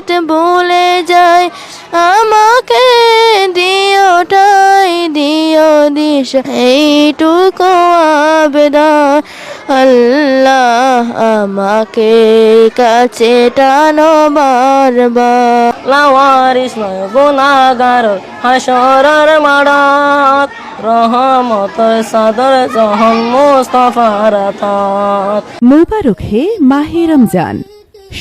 নিয়ত ভুলে যায়, আমাকে দিওটাই দিও দিশা, এইটুকু আবেদন। আল্লাহ আমাকে কাছে টানো বারবার। লাওয়ারিস নয় গুনাহগার হাসরের মাঠত, রহমত সাদর জহন মুস্তাফার तात। মোবারক হে মাহে রমজান।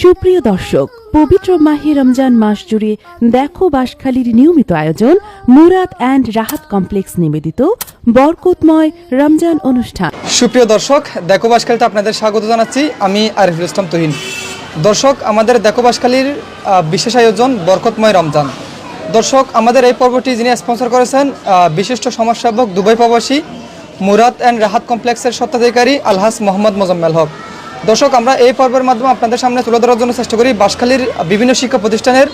সুপ্রিয় দর্শক, পবিত্র মাহে রমজান মাস জুড়ে দেখো বাঁশখালীর নিয়মিত আয়োজন মুরাদ অ্যান্ড রাহাত কমপ্লেক্স নিবেদিত বরকতময় রমজান অনুষ্ঠান। সুপ্রিয় দর্শক, দেখো বাঁশখালীতে আপনাদের স্বাগত জানাচ্ছি। আমি আরিফুল ইসলাম তুহিন। দর্শক, আমাদের দেখো বাঁশখালীর বিশেষ আয়োজন বরকতময় রমজান। দর্শক, আমাদের এই পর্বটি যিনি স্পন্সর করেছেন বিশিষ্ট সমাজসেবক দুবাই প্রবাসী মুরাদ অ্যান্ড রাহাত কমপ্লেক্সের স্বত্বাধিকারী আলহাজ মোহাম্মদ মোজাম্মেল হক। দর্শক, আমরা এই পর্বের মাধ্যমে আপনাদের সামনে তুলে ধরার জন্য চেষ্টা করি বাঁশখালীর বিভিন্ন শিক্ষা প্রতিষ্ঠানের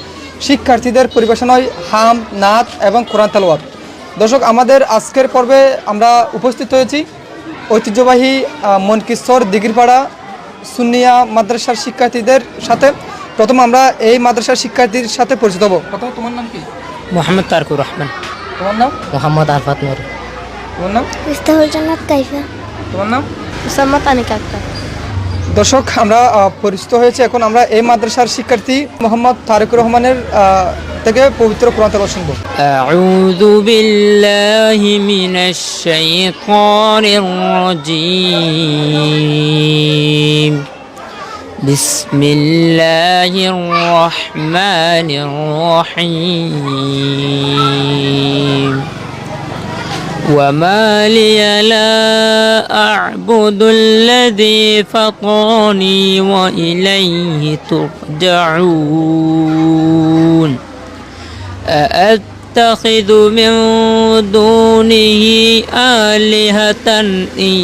শিক্ষার্থীদের পরিবেশনায় হাম, নাত এবং কোরআন তেলাওয়াত। দর্শক, আমাদের আজকের পর্বে আমরা উপস্থিত হয়েছি ঐতিহ্যবাহী মনকিশ্বর দিঘিরপাড়া সুন্নিয়া মাদ্রাসার শিক্ষার্থীদের সাথে। প্রথম আমরা এই মাদ্রাসার শিক্ষার্থীর সাথে পরিচিত হব। প্রথমে তোমার নাম কি? মোহাম্মদ তারকুর রহমান। তোমার নাম? মোহাম্মদ আরফাত নূর। তোমার নাম? মিস্তাহুল জান্নাত কাইফা। তোমার নাম? মুসাম্মা তানিকা আক্তার। দর্শক, আমরা পরিচিত হয়েছে। এখন আমরা এই মাদ্রাসার শিক্ষার্থী মোহাম্মদ তারেকুর রহমানের থেকে পবিত্র কোরআন তেলাওয়াত শুনব। আউযু বিল্লাহি মিনাশ শাইতানির রাজীম। বিসমিল্লাহির রহমানির রহিম। وما لي لا أعبد الذي فطرني وإليه ترجعون. أأتخذ من دونه آلهة إن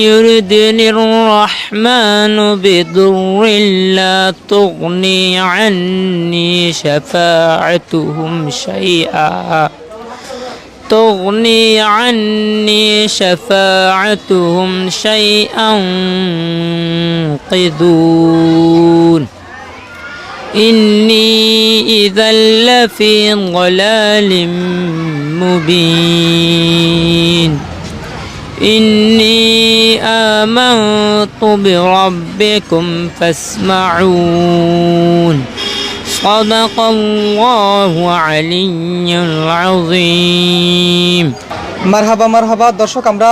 يردني الرحمن بضر لا تغني عني شفاعتهم شيئا قذون. إني إذا لفي ضلال مبين. إني آمنت بربكم فاسمعون. صدق الله العلي العظيم. মারহাবা মারহাবা। দর্শক, আমরা